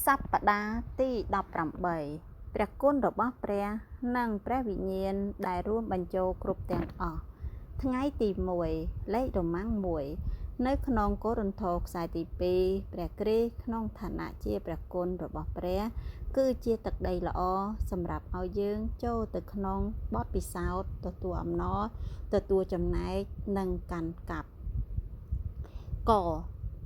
សប្តាហ៍ទី18ព្រះគុណរបស់ព្រះនិងព្រះវិញ្ញាណដែលរួមបញ្ចូលគ្រប់ទាំងអស់ថ្ងៃទី1លេខរ៉ូម៉ាំង1នៅក្នុងកូរិនថូខ្សែទី2ព្រះគ្រីស្ទក្នុងឋានៈជាព្រះគុណរបស់ព្រះគឺជាទឹកដីល្អសម្រាប់ឲ្យយើងចូលទៅក្នុងបទពិសោធន៍ទទួលអំណរទទួលចំណែកនិងកាន់កាប់ក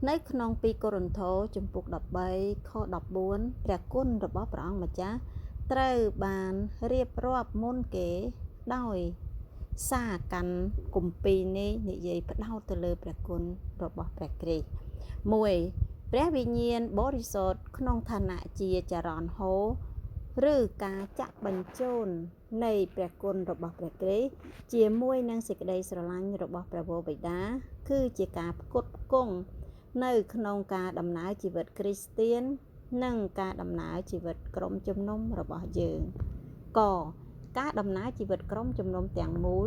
នៅក្នុង2កូរិនថូជំពូក13ខ14ព្រះគុណរបស់ព្រះអង្គម្ចាស់ត្រូវបានរៀបរាប់មុនគេដោយសារកាន់គម្ពីរនេះនិយាយផ្ដោតទៅលើព្រះគុណរបស់ព្រះគ្រីស្ទ1ព្រះវិញ្ញាណបរិសុទ្ធក្នុងឋានៈជាចរន្តហូរឬការចាក់បញ្ជូននៃព្រះគុណរបស់ព្រះគ្រីស្ទជាមួយនឹងសេចក្តីស្រឡាញ់របស់ព្រះវរបិតាគឺជាការផ្គត់ផ្គង់នៅក្នុងការដំណើរជីវិតគ្រីស្ទៀននិងការដំណើរជីវិតក្រុមជំនុំរបស់យើងការដំណើរជីវិតក្រុមជំនុំទាំងមូល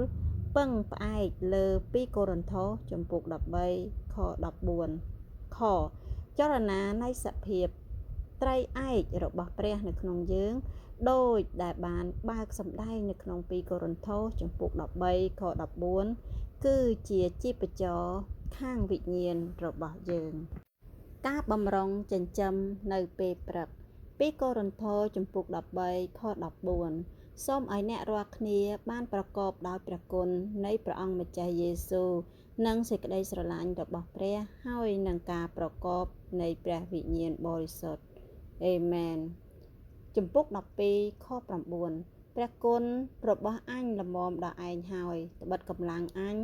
ពឹងផ្អែកលើ2កូរិនថូសជំពូក13ខ14ខចលនានៃសភាពត្រីឯករបស់ព្រះនៅក្នុងយើងដោយដែលបានបើកសម្ដែងនៅក្នុង2កូរិនថូសជំពូក13ខ14គឺជាជីពចរខាងវិញ្ញាណរបស់យើងការបម្រុងចិញ្ចឹមនៅពេលព្រឹក2កូរិនថូសជំពូក13ខ14សូមឲ្យអ្នករាល់គ្នាបានប្រកបដោយព្រះគុណនៃព្រះអង្គម្ចាស់យេស៊ូវនិងសេចក្តីស្រឡាញ់របស់ព្រះហើយនឹងការប្រកបនៃព្រះវិញ្ញាណបរិសុទ្ធអេមែនជំពូក12ខ9ព្រះគុណរបស់អញល្មមដល់ឯងហើយត្បិតកម្លាំងអញ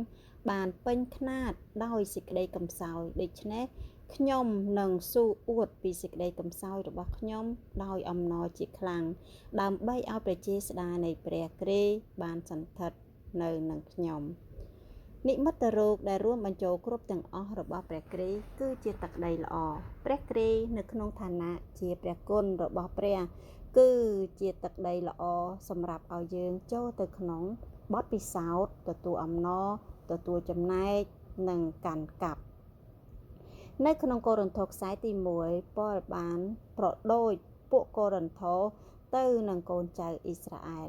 បានពេញខ្នាតដោយសេចក្តីកំសោយដូច្នេះខ្ញុំនឹងស៊ូអួតពីសេចក្តីកំសោយរបស់ខ្ញុំដោយអំណរជាខ្លាំងដើម្បីឲ្យព្រះជាស្តានៃព្រះគ្រីស្ទបានសន្ធិដ្ឋនៅនឹងខ្ញុំនិមិត្តរូបដែលរួមបញ្ចូលគ្រប់ទាំងអស់របស់ព្រះគ្រីស្ទគឺជាទឹកដីល្អព្រះគ្រីស្ទនៅក្នុងឋានៈជាព្រះគុណរបស់ព្រះគឺជាទឹកដីល្អសម្រាប់ឲ្យយើងចូលទៅក្នុងបទពិសោធន៍ទទួលអំណរទទួលចំណែកនិងកាន់កាប់នៅក្នុងកូរិនថូសខ្សែទី1ប៉ូលបានប្រដូចពួកកូរិនថូសទៅនឹងកូនចៅអ៊ីស្រាអែល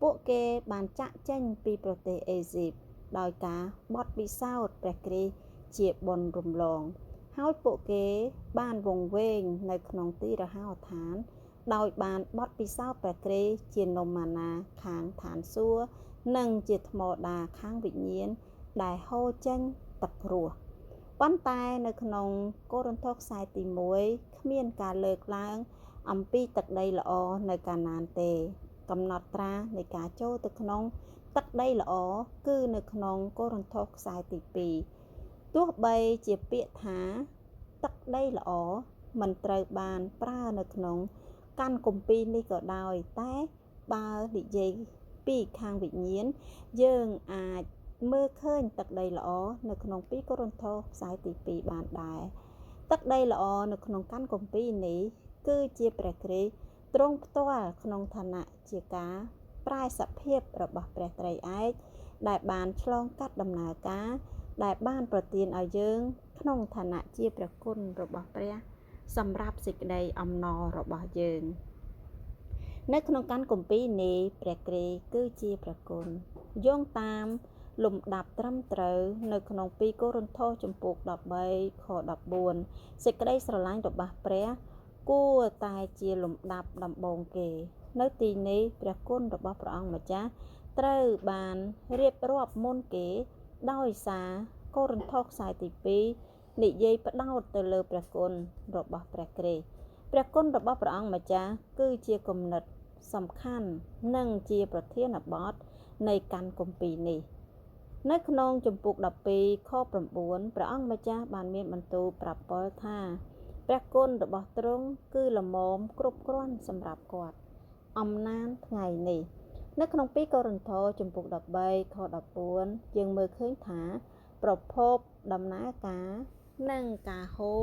ពួកគេបានចាក់ចេញពីប្រទេសអេស៊ីបដោយការបទពិសោធន៍ព្រះគ្រីស្ទជាបុណ្យរំលងហើយពួកគេបានវង្វេងនៅក្នុងទីរហោឋានដោយបានបទពិសោធន៍ព្រះគ្រីស្ទជានំម៉ាណាខាងឋានសួគ៌និងជាថ្មដាខាងវិញ្ញាណដែលហូរចេញទឹករស់ប៉ុន្តែនៅក្នុងកូរិនថូសខ្សែទី1គ្មានការលើកឡើងអំពីទឹកដីល្អនៅកាណានទេកំណត់ត្រានៃការចូលទៅក្នុងទឹកដីល្អគឺនៅក្នុងកូរិនថូសខ្សែទី2ទោះបីជាពាក្យថាទឹកដីល្អមិនត្រូវបានប្រើនៅក្នុងកាន់គម្ពីរនេះក៏ដោយតែបើនិយាយពីខាងវិញ្ញាណយើងអាចមើលឃើញទឹកដីល្អនៅក្នុង2កូរិនថូសខ្សែទី2បានដែរទឹកដីល្អនៅក្នុងកាន់គម្ពីរនេះគឺជាព្រះគ្រីស្ទទ្រង់ផ្ទាល់ក្នុងឋានៈជាការប្រែសភាពរបស់ព្រះត្រីឯកដែលបានឆ្លងកាត់ដំណើរការដែលបានប្រទានឲ្យយើងក្នុងឋានៈជាព្រះគុណរបស់ព្រះសម្រាប់សេចក្តីអំណររបស់យើងនៅក្នុងកាន់គម្ពីរនេះព្រះគ្រីស្ទគឺជាព្រះគុណយោងតាមលំដាប់ត្រឹមត្រូវនៅក្នុង2កូរិនថូសជំពូក13ខ14សេចក្តីស្រឡាញ់របស់ព្រះគួរតែជាលំដាប់ដំបូងគេនៅទីនេះព្រះគុណរបស់ព្រះអង្គម្ចាស់ត្រូវបានរៀបរាប់មុនគេដោយសារកូរិនថូសខ្សែទី2និយាយផ្ដោតទៅលើព្រះគុណរបស់ព្រះគ្រីស្ទព្រះគុណរបស់ព្រះអង្គម្ចាស់គឺជាគំនិតសំខាន់និងជាប្រធានបទនៃកាន់គម្ពីរនេះនៅក្នុងជំពូក12ខ9ព្រះអង្គម្ចាស់បានមានបន្ទូលប្រាប់ប៉ុលថាព្រះគុណរបស់ទ្រង់គឺល្មមគ្រប់គ្រាន់សម្រាប់គាត់អំណានថ្ងៃនេះនៅក្នុង2កូរិនថូសជំពូក13ខ14យើងមើលឃើញថាប្រភពដំណើរការនិងការហូរ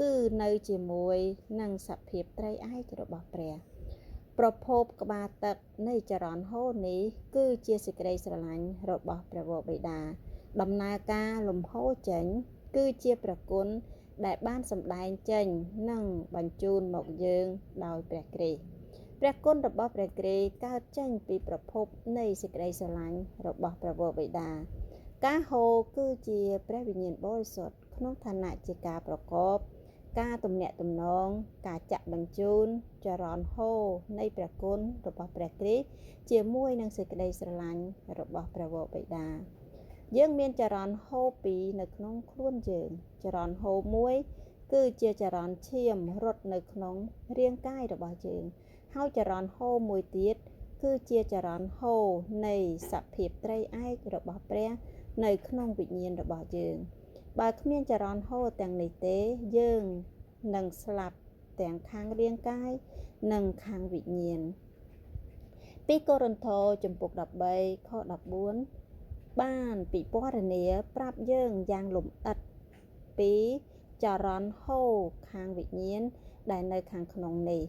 គឺនៅជាមួយនឹងសភាពត្រីឯករបស់ព្រះប្រភពក្បាលទឹកនៃចរន្តហូរនេះគឺជាសេចក្តីស្រឡាញ់របស់ព្រះវរបិតាដំណើរការលំហូរចេញគឺជាព្រះគុណ ដែលបានសម្ដែងចេញនិងបញ្ជូនមកយើងដោយព្រះគ្រីស្ទព្រះគុណរបស់ព្រះគ្រីស្ទកើតចេញពីប្រភពនៃសេចក្តីស្រឡាញ់របស់ព្រះវរបិតាការហូរគឺជាព្រះវិញ្ញាណបរិសុទ្ធក្នុងឋានៈជាការប្រកបការទំនាក់ទំនងការចាក់បញ្ជូនចរន្តហូរនៃព្រះគុណរបស់ព្រះគ្រីស្ទជាមួយនឹងសេចក្តីស្រឡាញ់របស់ព្រះវរបិតាយើងមានចរន្តហូរពីរនៅក្នុងខ្លួនយើងចរន្តហូរមួយគឺជាចរន្តឈាមរត់នៅក្នុងរាងកាយរបស់យើងហើយចរន្តហូរមួយទៀតគឺជាចរន្តហូរនៃសភាពត្រីឯករបស់ព្រះនៅក្នុងវិញ្ញាណរបស់យើងបើគ្មានចរន្តហូរទាំងនេះទេយើងនឹងស្លាប់ទាំងខាងរាងកាយនិងខាងវិញ្ញាណ2កូរិនថូសជំពូក13ខ14បានពិពណ៌នាប្រាប់យើងយ៉ាងលម្អិតពីចរន្តហូរខាងវិញ្ញាណដែលនៅខាងក្នុងនេះ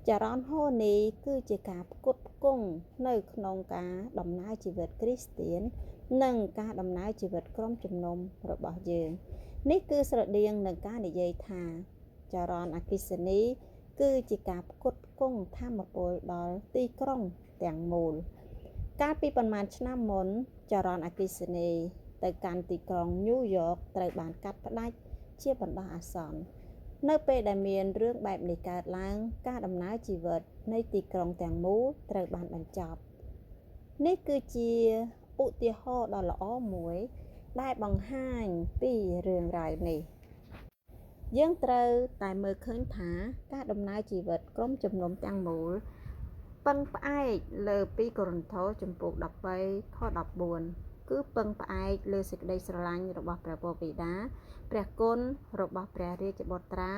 ចរន្តហូរនេះគឺជាការផ្គត់ផ្គង់នៅក្នុងការដំណើរជីវិតគ្រីស្ទាននិងការដំណើរជីវិតក្រុមជំនុំរបស់យើងនេះគឺស្រដៀងនឹងការនិយាយថាចរន្តអគ្គិសនីគឺជាការផ្គត់ផ្គង់ថាមពលដល់ទីក្រុងទាំងមូលកាលពីប៉ុន្មានឆ្នាំមុនចរន្តអគ្គិសនីទៅកាន់ទីក្រុងញូវយ៉កត្រូវបានកាត់ផ្តាច់ជាបណ្ដោះអាសន្ននៅពេលដែលមានរឿងបែបនេះកើតឡើងការដំណើរជីវិតនៃទីក្រុងទាំងមូលត្រូវបានបញ្ចប់នេះគឺជាឧទាហរណ៍ដ៏ល្អមួយដែលបង្ហាញពីរឿងរ៉ាវនេះយើងត្រូវតែមើលឃើញថាការដំណើរជីវិតក្រុមជំនុំទាំងមូលពឹងផ្អែកលើ2កូរិនថូសជំពូក13ខ14គឺពឹងផ្អែកលើសេចក្តីស្រឡាញ់របស់ព្រះវរបិតាព្រះគុណរបស់ព្រះរាជបុត្រា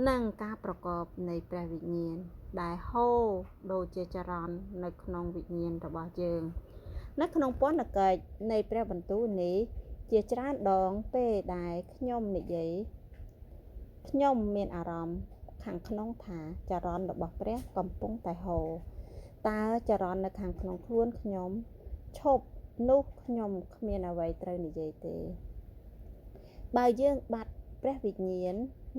និងការប្រកបនៃព្រះវិញ្ញាណដែលហូរដូចជាចរន្តនៅក្នុងវិញ្ញាណរបស់យើងនៅក្នុងពន្ធកិច្ចនៃព្រះបន្ទូលនេះជាច្រើនដងពេលដែលខ្ញុំនិយាយខ្ញុំមានអារម្មណ៍ខាងក្នុងថាចរន្តរបស់ព្រះកំពុងតែហូរតើចរន្តនៅខាងក្នុងខ្លួនខ្ញុំឈប់នោះខ្ញុំគ្មានអ្វីត្រូវនិយាយទេបើយើងបាត់ព្រះវិញ្ញាណ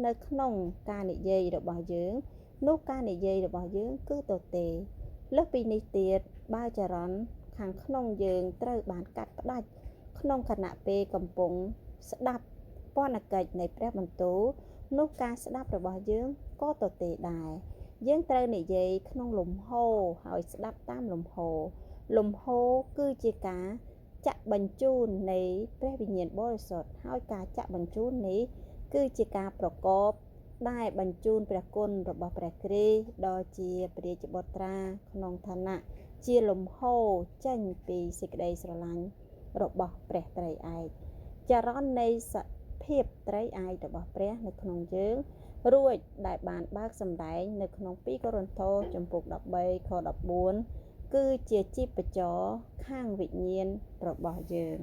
នៅក្នុងការនិយាយរបស់យើងនោះការនិយាយរបស់យើងគឺទទេលើសពីនេះទៀតបើចរន្តខាងក្នុងយើងត្រូវបានកាត់ផ្តាច់ក្នុងខណៈពេលកំពុងស្ដាប់ពន្ធកិច្ចនៃព្រះបន្ទូលនោះការស្ដាប់របស់យើងក៏ទទេដែរយើងត្រូវនិយាយក្នុងលំហូរហើយស្ដាប់តាមលំហូរលំហូរគឺជាការចាក់បញ្ជូននៃព្រះវិញ្ញាណបរិសុទ្ធហើយការចាក់បញ្ជូននេះគឺជាការប្រកបដែលបញ្ជូនព្រះគុណរបស់ព្រះគ្រីស្ទដ៏ជាព្រះរាជបុត្រាក្នុងឋានៈជាលំហូរចេញពីសេចក្តីស្រឡាញ់របស់ព្រះត្រីឯកចរន្តនៃសភាពត្រីឯករបស់ព្រះនៅក្នុងយើងរួចដែលបានបើកសម្ដែងនៅក្នុង2កូរិនថូសជំពូក13ខ14គឺជាជីពចរខាងវិញ្ញាណរបស់យើង